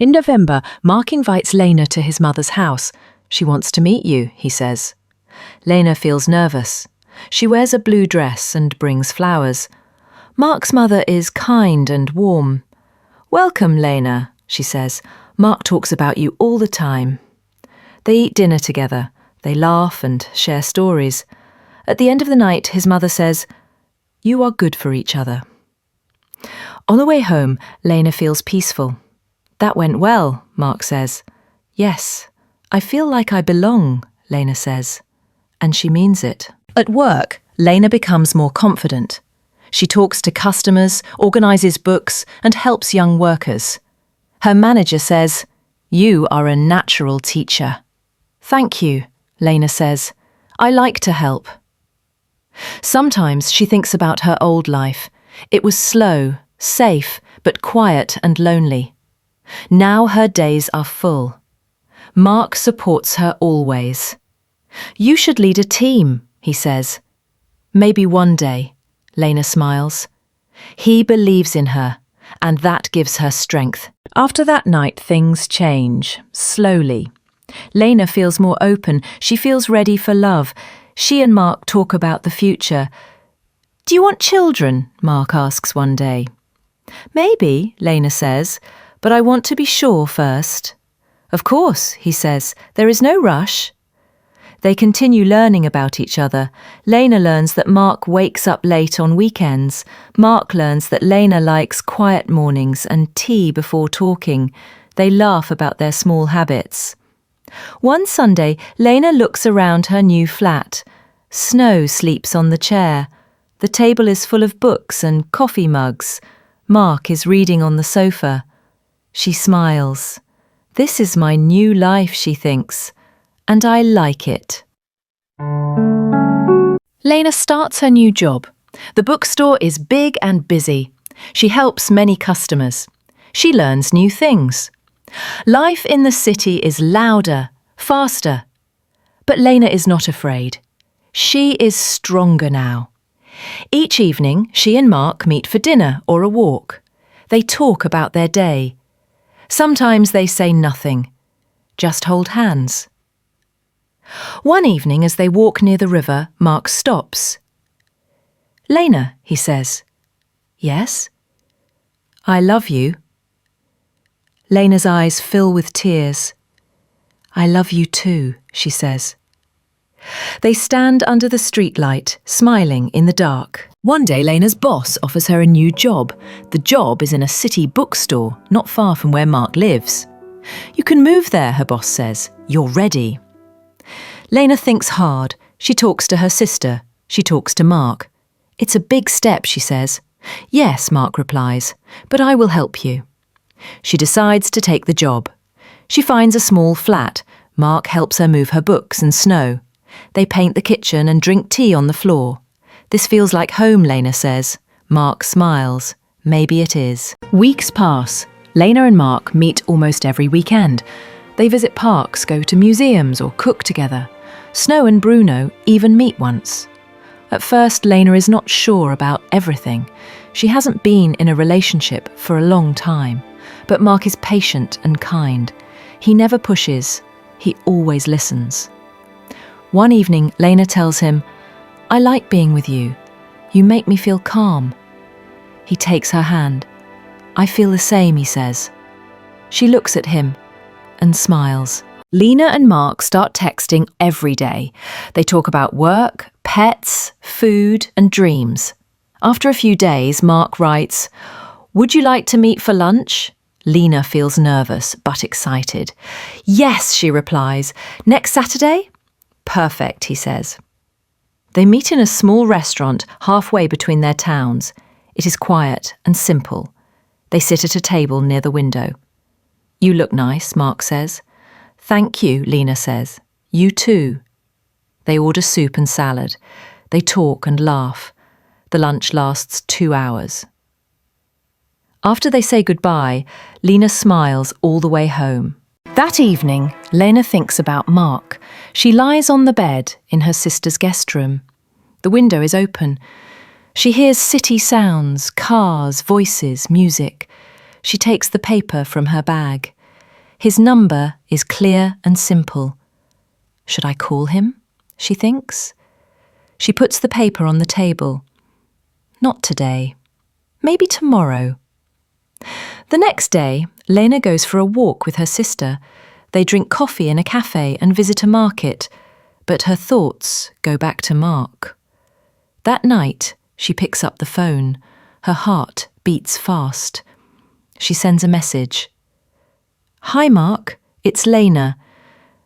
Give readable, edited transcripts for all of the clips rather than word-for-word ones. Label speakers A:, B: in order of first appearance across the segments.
A: In November, Mark invites Lena to his mother's house. She wants to meet you, he says. Lena feels nervous. She wears a blue dress and brings flowers. Mark's mother is kind and warm. "Welcome, Lena," she says. "Mark talks about you all the time." They eat dinner together. They laugh and share stories. At the end of the night, his mother says, "You are good for each other." On the way home, Lena feels peaceful. "That went well," Mark says. "Yes, I feel like I belong," Lena says. And she means it. At work, Lena becomes more confident. She talks to customers, organises books, and helps young workers. Her manager says, "You are a natural teacher." "Thank you," Lena says. "I like to help." Sometimes she thinks about her old life. It was slow, safe, but quiet and lonely. Now her days are full. Mark supports her always. "You should lead a team," he says. "Maybe one day," Lena smiles. He believes in her, and that gives her strength. After that night, things change, slowly. Lena feels more open. She feels ready for love. She and Mark talk about the future. "Do you want children?" Mark asks one day. "Maybe," Lena says, "but I want to be sure first." "Of course," he says, "there is no rush." They continue learning about each other. Lena learns that Mark wakes up late on weekends. Mark learns that Lena likes quiet mornings and tea before talking. They laugh about their small habits. One Sunday, Lena looks around her new flat. Snow sleeps on the chair. The table is full of books and coffee mugs. Mark is reading on the sofa. She smiles. "This is my new life," she thinks, "and I like it." Lena starts her new job. The bookstore is big and busy. She helps many customers. She learns new things. Life in the city is louder, faster. But Lena is not afraid. She is stronger now. Each evening, she and Mark meet for dinner or a walk. They talk about their day. Sometimes they say nothing, just hold hands. One evening, as they walk near the river, Mark stops. "Lena," he says. "Yes?" "I love you." Lena's eyes fill with tears. "I love you too," she says. They stand under the streetlight, smiling in the dark. One day, Lena's boss offers her a new job. The job is in a city bookstore, not far from where Mark lives. "You can move there," her boss says. "You're ready." Lena thinks hard. She talks to her sister. She talks to Mark. "It's a big step," she says. "Yes," Mark replies, "but I will help you." She decides to take the job. She finds a small flat. Mark helps her move her books and snow. They paint the kitchen and drink tea on the floor. "This feels like home," Lena says. Mark smiles. Maybe it is. Weeks pass. Lena and Mark meet almost every weekend. They visit parks, go to museums, or cook together. Snow and Bruno even meet once. At first, Lena is not sure about everything. She hasn't been in a relationship for a long time. But Mark is patient and kind. He never pushes. He always listens. One evening, Lena tells him, "I like being with you. You make me feel calm." He takes her hand. "I feel the same," he says. She looks at him and smiles. Lena and Mark start texting every day. They talk about work, pets, food, and dreams. After a few days, Mark writes, "Would you like to meet for lunch?" Lena feels nervous but excited. "Yes," she replies. "Next Saturday?" "Perfect," he says. They meet in a small restaurant halfway between their towns. It is quiet and simple. They sit at a table near the window. "You look nice," Mark says. "Thank you," Lena says. "You too." They order soup and salad. They talk and laugh. The lunch lasts 2 hours. After they say goodbye, Lena smiles all the way home. That evening, Lena thinks about Mark. She lies on the bed in her sister's guest room. The window is open. She hears city sounds, cars, voices, music. She takes the paper from her bag. His number is clear and simple. Should I call him? She thinks. She puts the paper on the table. Not today. Maybe tomorrow. The next day, Lena goes for a walk with her sister. They drink coffee in a cafe and visit a market, but her thoughts go back to Mark. That night, she picks up the phone. Her heart beats fast. She sends a message. Hi Mark, it's Lena.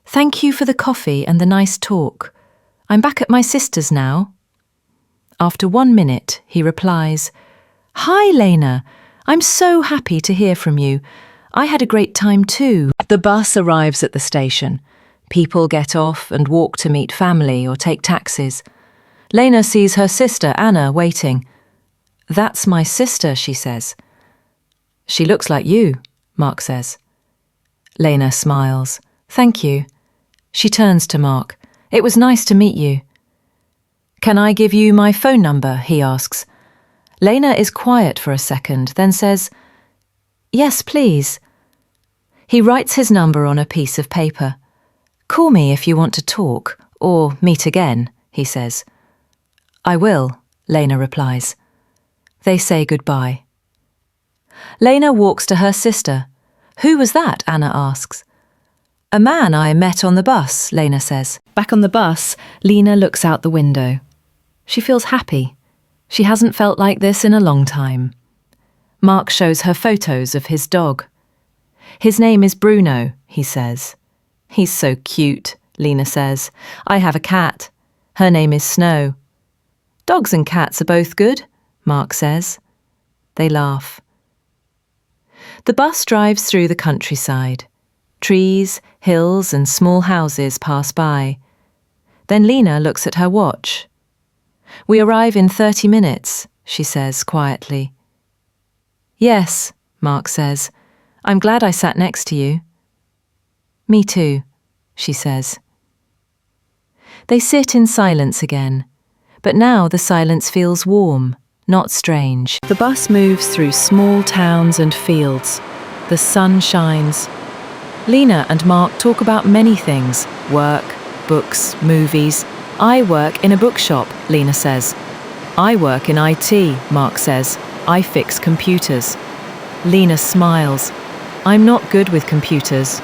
A: Thank you for the coffee and the nice talk. I'm back at my sister's now. After 1 minute, he replies, Hi Lena, I'm so happy to hear from you. I had a great time too. The bus arrives at the station. People get off and walk to meet family or take taxis. Lena sees her sister Anna waiting. That's my sister, she says. She looks like you, Mark says. Lena smiles. Thank you. She turns to Mark. It was nice to meet you. Can I give you my phone number? He asks. Lena is quiet for a second, then says, Yes, please. He writes his number on a piece of paper. Call me if you want to talk, or meet again, he says. I will, Lena replies. They say goodbye. Lena walks to her sister. Who was that? Anna asks. A man I met on the bus, Lena says. Back on the bus, Lena looks out the window. She feels happy. She hasn't felt like this in a long time. Mark shows her photos of his dog. His name is Bruno, he says. He's so cute, Lena says. I have a cat. Her name is Snow. Dogs and cats are both good, Mark says. They laugh. The bus drives through the countryside. Trees, hills and small houses pass by. Then Lena looks at her watch. We arrive in 30 minutes, she says quietly. Yes, Mark says. I'm glad I sat next to you. Me too, she says. They sit in silence again, but now the silence feels warm, not strange. The bus moves through small towns and fields. The sun shines. Lena and Mark talk about many things, work, books, movies. I work in a bookshop, Lena says. I work in IT, Mark says. I fix computers. Lena smiles. I'm not good with computers.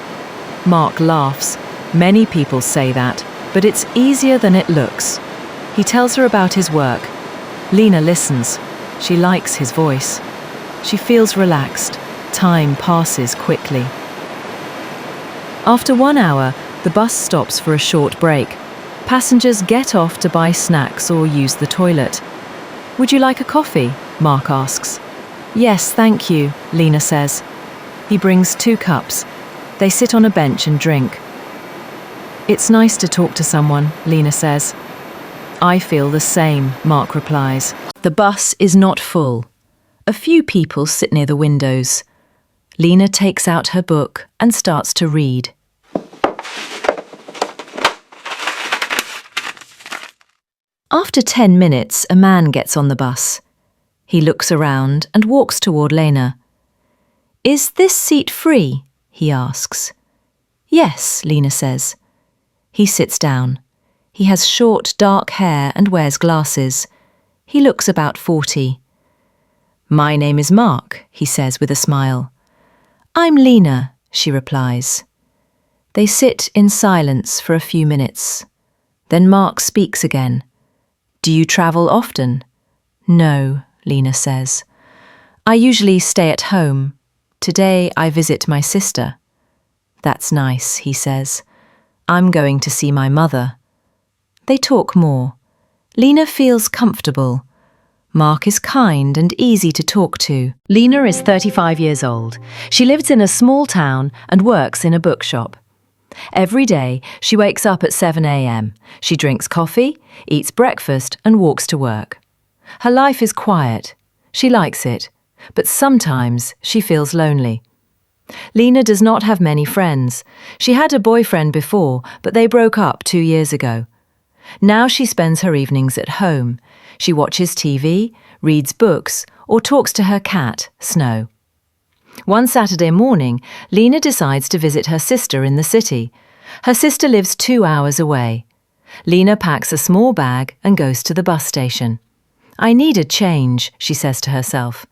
A: Mark laughs. Many people say that, but it's easier than it looks. He tells her about his work. Lena listens. She likes his voice. She feels relaxed. Time passes quickly. After 1 hour, the bus stops for a short break. Passengers get off to buy snacks or use the toilet. Would you like a coffee? Mark asks. Yes, thank you, Lena says. He brings 2 cups. They sit on a bench and drink. It's nice to talk to someone, Lena says. I feel the same, Mark replies. The bus is not full. A few people sit near the windows. Lena takes out her book and starts to read. After 10 minutes, a man gets on the bus. He looks around and walks toward Lena. Is this seat free? He asks. Yes, Lena says. He sits down. He has short, dark hair and wears glasses. He looks about 40. My name is Mark, he says with a smile. I'm Lena, she replies. They sit in silence for a few minutes. Then Mark speaks again. Do you travel often? No, Lena says. I usually stay at home. Today I visit my sister. That's nice, he says. I'm going to see my mother. They talk more. Lena feels comfortable. Mark is kind and easy to talk to. Lena is 35 years old. She lives in a small town and works in a bookshop. Every day, she wakes up at 7 a.m. She drinks coffee, eats breakfast and walks to work. Her life is quiet. She likes it, but sometimes she feels lonely. Lena does not have many friends. She had a boyfriend before, but they broke up 2 years ago. Now she spends her evenings at home. She watches TV, reads books, or talks to her cat, Snow. One Saturday morning, Lena decides to visit her sister in the city. Her sister lives 2 hours away. Lena packs a small bag and goes to the bus station. I need a change, she says to herself.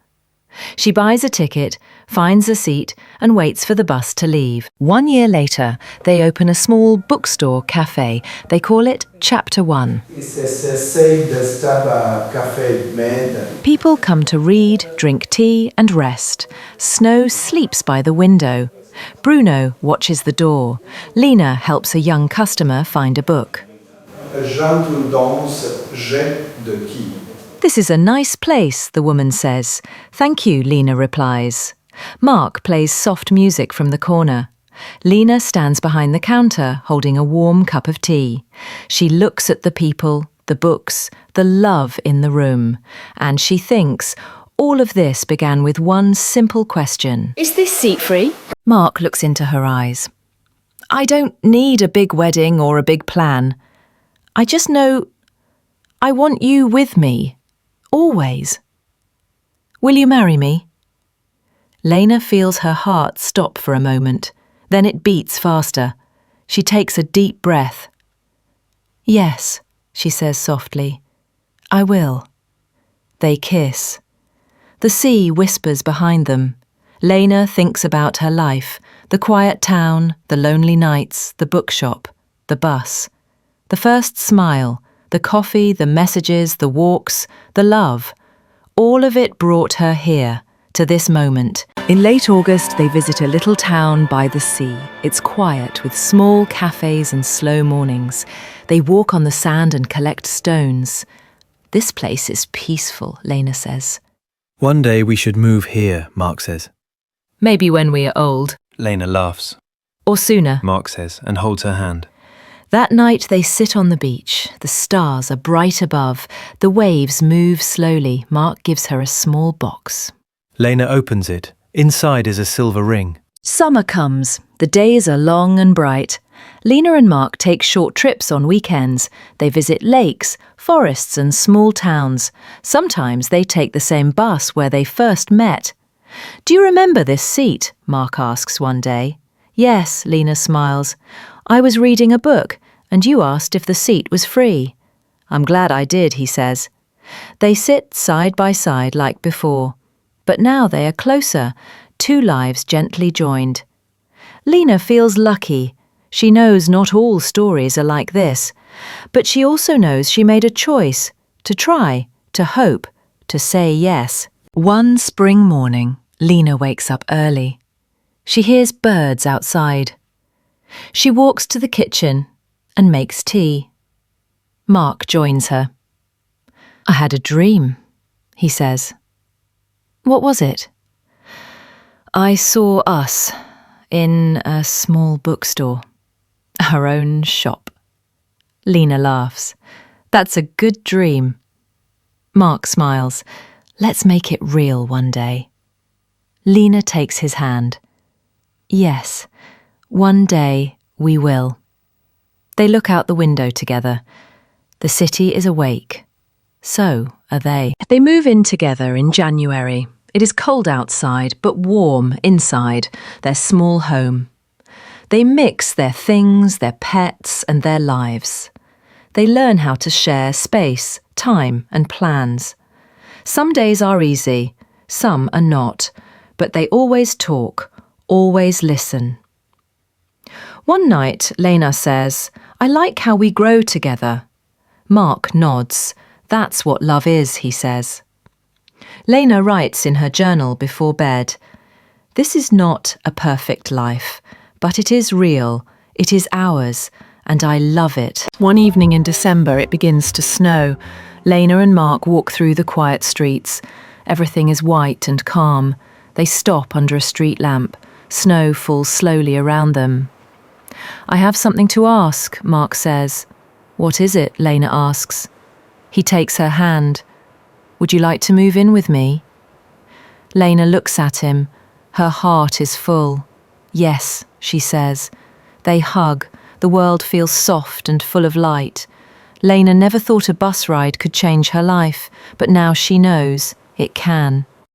A: She buys a ticket, finds a seat, and waits for the bus to leave. 1 year later, they open a small bookstore cafe. They call it Chapter 1. People come to read, drink tea, and rest. Snow sleeps by the window. Bruno watches the door. Lena helps a young customer find a book. This is a nice place, the woman says. Thank you, Lena replies. Mark plays soft music from the corner. Lena stands behind the counter, holding a warm cup of tea. She looks at the people, the books, the love in the room, and she thinks all of this began with one simple question.
B: Is this seat free?
A: Mark looks into her eyes. I don't need a big wedding or a big plan. I just know I want you with me. Always. Will you marry me? Lena feels her heart stop for a moment. Then it beats faster. She takes a deep breath. Yes, she says softly. I will. They kiss. The sea whispers behind them. Lena thinks about her life, the quiet town, the lonely nights, the bookshop, the bus, the first smile, the coffee, the messages, the walks, the love. All of it brought her here, to this moment. In late August, they visit a little town by the sea. It's quiet, with small cafes and slow mornings. They walk on the sand and collect stones. This place is peaceful, Lena says.
C: One day we should move here, Mark says.
A: Maybe when we are old.
C: Lena laughs.
A: Or sooner.
C: Mark says, and holds her hand.
A: That night they sit on the beach. The stars are bright above. The waves move slowly. Mark gives her a small box.
C: Lena opens it. Inside is a silver ring.
A: Summer comes. The days are long and bright. Lena and Mark take short trips on weekends. They visit lakes, forests and small towns. Sometimes they take the same bus where they first met. Do you remember this seat? Mark asks one day. Yes, Lena smiles. I was reading a book, and you asked if the seat was free. I'm glad I did, he says. They sit side by side like before. But now they are closer, 2 lives gently joined. Lena feels lucky. She knows not all stories are like this. But she also knows she made a choice, to try, to hope, to say yes. One spring morning, Lena wakes up early. She hears birds outside. She walks to the kitchen and makes tea. Mark joins her. I had a dream, he says. What was it? I saw us in a small bookstore, our own shop. Lena laughs. That's a good dream. Mark smiles. Let's make it real one day. Lena takes his hand. Yes, one day we will. They look out the window together. The city is awake. So are they. They move in together in January. It is cold outside, but warm inside, their small home. They mix their things, their pets, and their lives. They learn how to share space, time, and plans. Some days are easy, some are not, but they always talk, always listen. One night, Lena says, I like how we grow together. Mark nods. That's what love is, he says. Lena writes in her journal before bed, This is not a perfect life, but it is real, it is ours, and I love it. One evening in December, it begins to snow. Lena and Mark walk through the quiet streets. Everything is white and calm. They stop under a street lamp. Snow falls slowly around them. I have something to ask, Mark says. What is it? Lena asks. He takes her hand. Would you like to move in with me? Lena looks at him. Her heart is full. Yes, she says. They hug. The world feels soft and full of light. Lena never thought a bus ride could change her life, but now she knows it can.